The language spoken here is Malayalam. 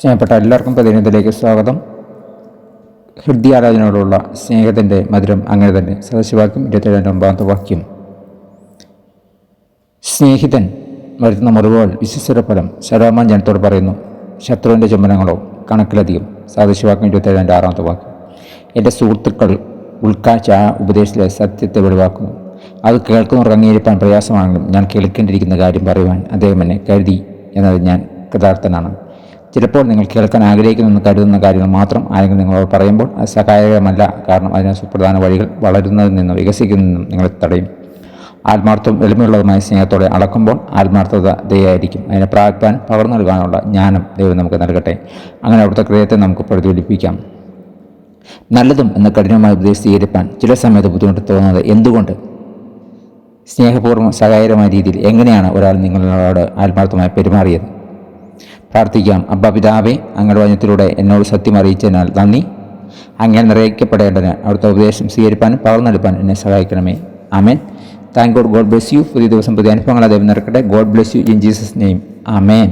സ്നേഹപ്പെട്ട എല്ലാവർക്കും പ്രതിനിധിയിലേക്ക് സ്വാഗതം. ഹൃദയാരാധനയോടുള്ള സ്നേഹത്തിൻ്റെ മധുരം അങ്ങനെ തന്നെ. സദസ്യവാക്യം 27 വാക്യം. സ്നേഹിതൻ വരുത്തുന്ന മുറിവുകൾ വിശ്വസ്തരുടെ ഫലം. ശലോമോൻ ജനത്തോട് പറയുന്നു, ശത്രുവിൻ്റെ ചുംബനങ്ങളോ കണക്കിലധികം. സദസ്യവാക്യം 27 വാക്യം. എൻ്റെ സുഹൃത്തുക്കൾ ഉൾക്കാഴ്ച ആ ഉപദേശത്തിലെ സത്യത്തെ വെളിവാക്കുന്നു. അത് കേൾക്കുന്നവർക്ക് അംഗീകരിക്കാൻ പ്രയാസമാണെങ്കിലും ഞാൻ കേൾക്കേണ്ടിയിരിക്കുന്ന കാര്യം പറയുവാൻ അദ്ദേഹം എന്നെ കരുതി എന്നത് ഞാൻ കൃതാർത്ഥനാണ്. ചിലപ്പോൾ നിങ്ങൾ കേൾക്കാൻ ആഗ്രഹിക്കുന്നെന്ന് കരുതുന്ന കാര്യങ്ങൾ മാത്രം ആരെങ്കിലും നിങ്ങളോട് പറയുമ്പോൾ അത് സഹായകരമല്ല. കാരണം അതിന് സുപ്രധാന വഴികൾ വളരുന്നതിൽ നിന്നും വികസിക്കുന്നതിൽ നിന്നും നിങ്ങളെ തടയും. ആത്മാർത്ഥവും എളിമയുള്ളതുമായ സ്നേഹത്തോടെ അളക്കുമ്പോൾ ആത്മാർത്ഥത ദയായിരിക്കും. അതിനെ പ്രാപിക്കാൻ പകർന്നു നൽകാനുള്ള ജ്ഞാനം ദൈവം നമുക്ക് നൽകട്ടെ. അങ്ങനെ അവിടുത്തെ ഹൃദയത്തെ നമുക്ക് പ്രതിഫലിപ്പിക്കാം. നല്ലതും എന്ന കഠിനമായ ഉപദേശം സ്വീകരിക്കാൻ ചില സമയത്ത് ബുദ്ധിമുട്ട് തോന്നുന്നത് എന്തുകൊണ്ട്? സ്നേഹപൂർവ്വം സഹായകരമായ രീതിയിൽ എങ്ങനെയാണ് ഒരാൾ നിങ്ങളോട് ആത്മാർത്ഥമായി പെരുമാറിയത്? പ്രാർത്ഥിക്കാം. അബ്ബാ പിതാവേ, അങ്ങയുടെ വചനത്തിലൂടെ എന്നോട് സത്യം അറിയിച്ചതിനാൽ നന്ദി. അങ്ങനെ നിറയിക്കപ്പെടേണ്ടതിന് അവിടുത്തെ ഉപദേശം സ്വീകരിപ്പാനും പകർന്നെടുപ്പാനും എന്നെ സഹായിക്കണമേ. ആമേൻ. Thank God. God bless you. പുതിയ ദിവസം പുതിയ അനുഭവങ്ങൾ ദൈവം നിറക്കട്ടെ. God bless you in Jesus name. Amen.